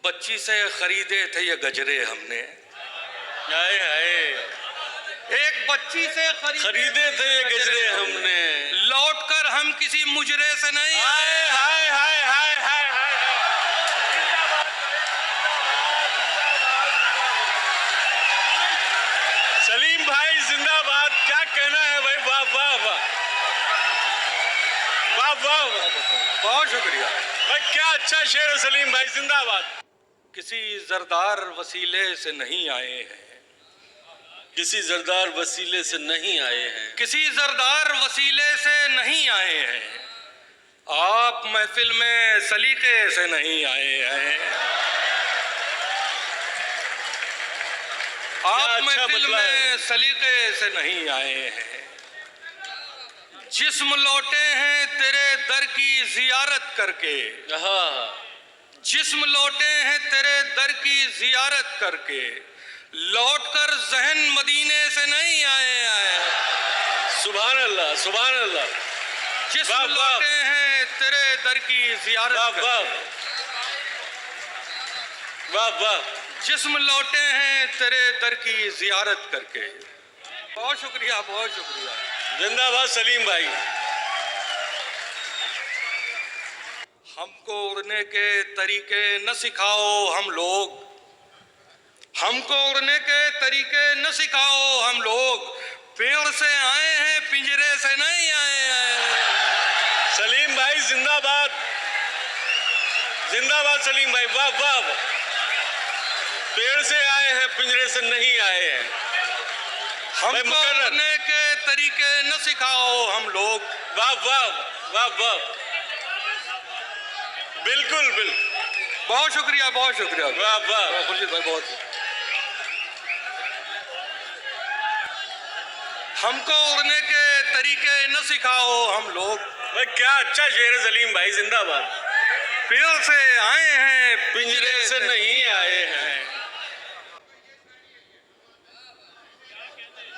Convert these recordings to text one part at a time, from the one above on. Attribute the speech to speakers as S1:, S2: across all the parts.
S1: बच्ची से खरीदे थे ये गजरे हमने।
S2: हाय हाय,
S1: एक बच्ची से
S2: खरीदे थे ये गजरे हमने,
S1: लौट कर हम किसी मुजरे से नहीं
S2: हाय
S1: आए।
S2: हाय हाय हाय हाय हाय। सलीम भाई जिंदाबाद। क्या कहना है भाई, वाह वाह वाह वाह वाह वाह।
S1: बहुत शुक्रिया
S2: भाई, क्या अच्छा शेर है सलीम भाई, जिंदाबाद।
S1: किसी जरदार वसीले से नहीं आए हैं,
S2: किसी जरदार वसीले से नहीं आए हैं,
S1: किसी जरदार वसीले से नहीं आए हैं। आप महफिल में सलीके से नहीं आए हैं। आप
S2: अच्छा
S1: महफिल
S2: मतलब
S1: में सलीके से नहीं आए हैं। जिस्म लौटे हैं तेरे दर की जियारत करके, जिस्म लौटे हैं तेरे दर की जियारत करके, लौटकर जहन मदीने से नहीं आए।
S2: सुभान अल्लाह सुभान अल्लाह।
S1: जिस्म
S2: वाह, वाह।
S1: लौटे हैं तेरे दर की जियारत
S2: वाह वाह
S1: करके,
S2: वाह वाह।
S1: जिस्म लौटे हैं तेरे दर की जियारत करके। बहुत शुक्रिया बहुत शुक्रिया।
S2: जिंदाबाद सलीम भाई।
S1: हमको उड़ने के तरीके न सिखाओ हम लोग, हमको उड़ने के तरीके न सिखाओ हम लोग, पेड़ से आए हैं पिंजरे से नहीं आए।
S2: सलीम भाई जिंदाबाद, जिंदाबाद सलीम भाई, वाह वाह वाह। पेड़ से आए हैं पिंजरे से नहीं आए हैं।
S1: हमको उड़ने के तरीके न सिखाओ हम लोग।
S2: वाह वाह वाह वाह। बिल्कुल बिल्कुल।
S1: बहुत शुक्रिया बहुत शुक्रिया।
S2: वाह वाह
S1: खुर्शीद भाई बहुत। हमको उड़ने के तरीके न सिखाओ हम लोग।
S2: भाई क्या अच्छा शेर है सलीम भाई, जिंदाबाद।
S1: पेड़ से आए हैं
S2: पिंजरे से नहीं आए हैं।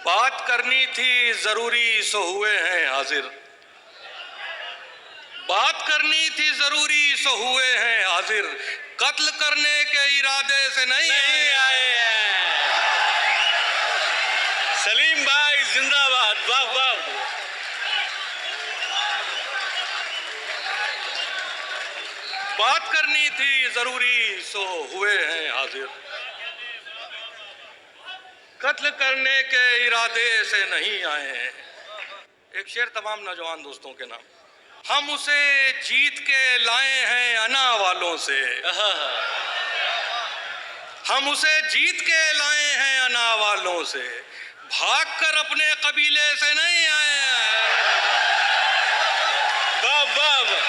S1: बात करनी थी जरूरी सो हुए हैं हाजिर, बात करनी थी जरूरी सो हुए हैं हाजिर, कत्ल करने के इरादे से नहीं
S2: आए हैं। सलीम भाई जिंदाबाद, वाह वाह।
S1: बात करनी थी जरूरी सो हुए हैं हाजिर, कत्ल करने के इरादे से नहीं आए हैं। एक शेर तमाम नौजवान दोस्तों के नाम। हम उसे जीत के लाए हैं अना वालों से, हम उसे जीत के लाए हैं अना वालों से, भागकर अपने कबीले से नहीं आए हैं।
S2: वाह वाह वाह।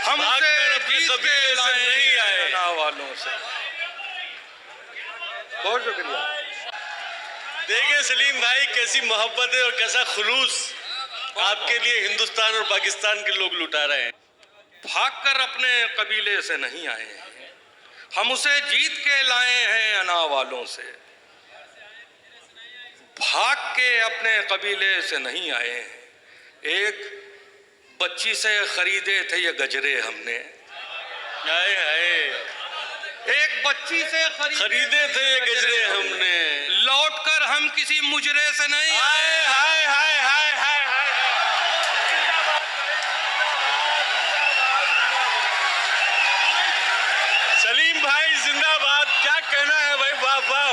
S1: हम उसे जीत के लाए
S2: नहीं आए
S1: अना वालों से। बहुत शुक्रिया।
S2: देखिए सलीम भाई, कैसी मोहब्बत है और कैसा खुलूस आपके लिए हिंदुस्तान और पाकिस्तान के लोग लुटा रहे हैं।
S1: भागकर अपने कबीले से नहीं आए हैं, हम उसे जीत के लाए हैं अना वालों से, भाग के अपने कबीले से नहीं आए हैं। एक बच्ची से खरीदे थे ये गजरे हमने।
S2: हाय हाय,
S1: एक बच्ची से
S2: खरीदे थे ये गजरे हमने,
S1: लौटकर हम किसी मुजरे से नहीं
S2: हाय
S1: आए।
S2: हाय हाय हाय हाय हाय। सलीम भाई जिंदाबाद। क्या कहना है भाई, वाह वाह